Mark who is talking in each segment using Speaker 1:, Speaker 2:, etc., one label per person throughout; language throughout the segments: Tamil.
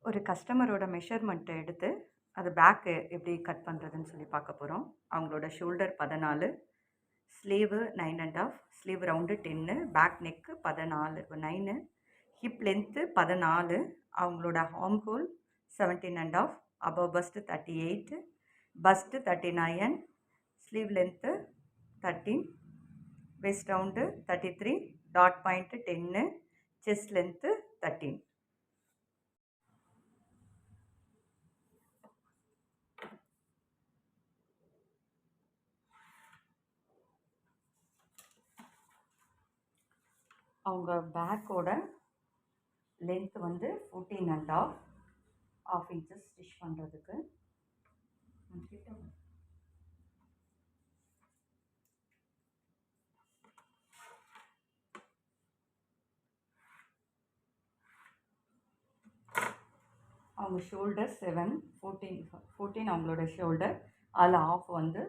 Speaker 1: ஒரு கஸ்டமரோட மெஷர்மெண்ட்டை எடுத்து அது பேக்கு எப்படி கட் பண்ணுறதுன்னு சொல்லி பார்க்க போகிறோம். அவங்களோட shoulder 14, sleeve 9 1/2, sleeve round 10, back neck 14 9, hip length 14, அவங்களோட arm hole 17 1/2, above bust 38, bust 39, sleeve length 13, waist round 33, dot point 10, chest length 13. அவங்க பேக்கோட லென்த் வந்து 14 1/2, ½ இன்ச்சஸ் ஸ்டிச் பண்ணுறதுக்கு. அவங்க ஷோல்டர் 7, 14 அவங்களோட ஷோல்டர், அதில் ½ வந்து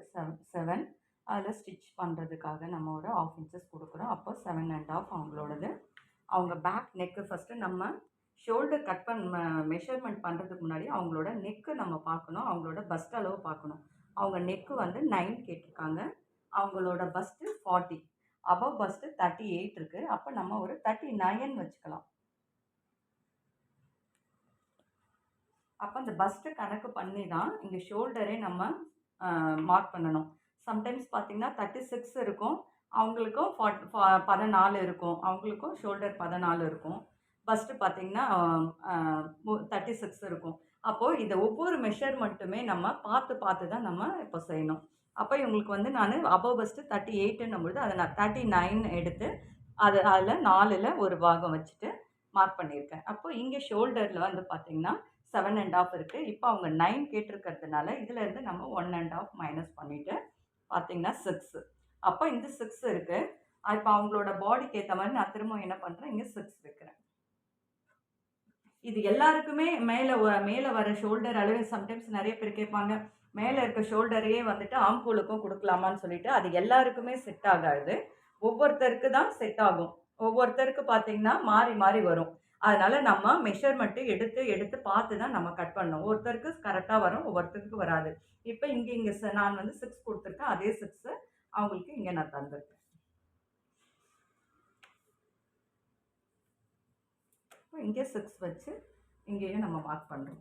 Speaker 1: 7, அதில் ஸ்டிச் பண்ணுறதுக்காக நம்ம ஒரு ½ இன்ச்சஸ் கொடுக்குறோம். அப்போ 7 1/2 அவங்களோடது. அவங்க பேக் நெக்கு ஃபஸ்ட்டு நம்ம ஷோல்டர் கட் மெஷர்மெண்ட் பண்ணுறதுக்கு முன்னாடி அவங்களோட நெக்கு நம்ம பார்க்கணும், அவங்களோட பஸ்ட் அளவு பார்க்கணும். அவங்க நெக்கு வந்து 9 கேட்டிருக்காங்க, அவங்களோட பஸ்ட்டு 40, அபவ் பஸ்ட்டு 38 இருக்குது. அப்போ நம்ம ஒரு 39 வச்சுக்கலாம். அப்போ அந்த பஸ்ட்டு கணக்கு பண்ணி தான் இங்கே ஷோல்டரே நம்ம மார்க் பண்ணணும். சம்டைம்ஸ் பார்த்திங்கன்னா 36 இருக்கும், அவங்களுக்கும் 14 இருக்கும், அவங்களுக்கும் ஷோல்டர் 14 இருக்கும், பஸ்ட்டு பார்த்திங்கன்னா 36 இருக்கும். அப்போது இதை ஒவ்வொரு மெஷர்மெண்ட்டுமே நம்ம பார்த்து தான் நம்ம இப்போ செய்யணும். அப்போ இவங்களுக்கு வந்து நான் அபவ் பஸ்ட்டு 38ன்னும் பொழுது அதை நான் 39 எடுத்து அதில் 4ல் ஒரு பாகம் வச்சுட்டு மார்க் பண்ணியிருக்கேன். அப்போ இங்கே ஷோல்டரில் வந்து பார்த்திங்கன்னா 7 1/2 இருக்குது. இப்போ அவங்க 9 கேட்டிருக்கிறதுனால இதிலேருந்து நம்ம 1 1/2 மைனஸ் பண்ணிவிட்டு பார்த்திங்கன்னா 6. அப்போ இந்த 6 இருக்குது. இப்போ அவங்களோட பாடிக்கு ஏற்ற மாதிரி நான் திரும்ப என்ன பண்ணுறேன், இங்கே 6 வைக்கிறேன். இது எல்லாருக்குமே மேலே வர ஷோல்டர் அளவு சம்டைம்ஸ் நிறைய பேர் கேட்பாங்க, மேலே இருக்க ஷோல்டரையே வந்துட்டு ஆம்கோலுக்கும் கொடுக்கலாமான்னு சொல்லிட்டு. அது எல்லாருக்குமே செட் ஆகாது, ஒவ்வொருத்தருக்கு தான் செட் ஆகும். ஒவ்வொருத்தருக்கு பார்த்திங்கன்னா மாறி வரும். அதனால் நம்ம மெஷர்மெண்ட்டு எடுத்து பார்த்து தான் நம்ம கட் பண்ணணும். ஒருத்தருக்கு கரெக்டாக வரும், ஒவ்வொருத்தருக்கு வராது. இப்போ இங்கே நான் வந்து 6 கொடுத்துருக்கேன், அதே 6 அவங்களுக்கு இங்கே நான் தந்திருக்கேன். இப்போ இங்கே 6 வச்சு இங்கேயும் நம்ம மார்க் பண்ணுறோம்.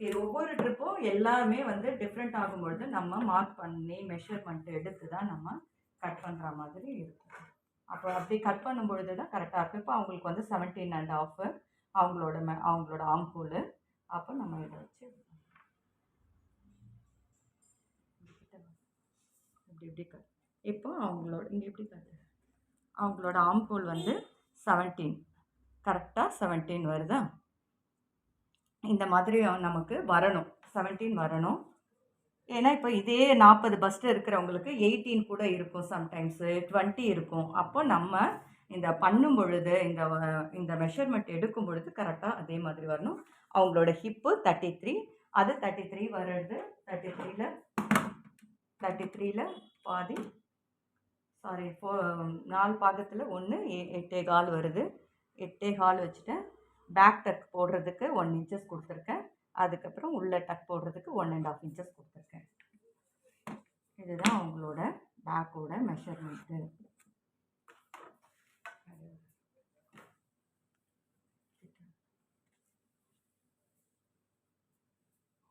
Speaker 1: இது ஒவ்வொரு ட்ரிப்பும் எல்லாமே வந்து டிஃப்ரெண்ட் ஆகும்பொழுது நம்ம மார்க் பண்ணி மெஷர்மெண்ட்டு எடுத்து தான் நம்ம கட் பண்ணுற மாதிரி இருக்கும். அப்போ அப்படி கட் பண்ணும்பொழுது தான் கரெக்டாக இருக்கும். இப்போ அவங்களுக்கு வந்து 17 1/2 அவங்களோட ஆர்ம் ஹோலு. அப்போ நம்ம இதை வச்சு இப்படி கட். இப்போ அவங்களோட இங்கே எப்படி கட், அவங்களோட ஆர்ம் ஹோல் வந்து 17, கரெக்டாக 17 வருதா? இந்த மாதிரி நமக்கு வரணும், 17 வரணும். ஏன்னா இப்போ இதே 40 பஸ்ட்டு இருக்கிறவங்களுக்கு 18 கூட இருக்கும், சம்டைம்ஸு 20 இருக்கும். அப்போ நம்ம இந்த பண்ணும் பொழுது இந்த மெஷர்மெண்ட் எடுக்கும் பொழுது கரெக்டாக அதே மாதிரி வரணும். அவங்களோட ஹிப்பு 33, அது 33 வர்றது. 33ல் பாதி, சாரி 4 பாகத்தில் 1, 8.25 வருது. 8.25 வச்சுட்டேன். பேக் டக் போடுறதுக்கு 1 இன்ச்சஸ் கொடுத்துருக்கேன். அதுக்கப்புறம் உள்ள டக் போடுறதுக்கு 1 1/2 இன்ச்சஸ் கொடுத்துருக்கேன். இதுதான் அவங்களோட பேக்கோட மெஷர்மெண்ட்டு.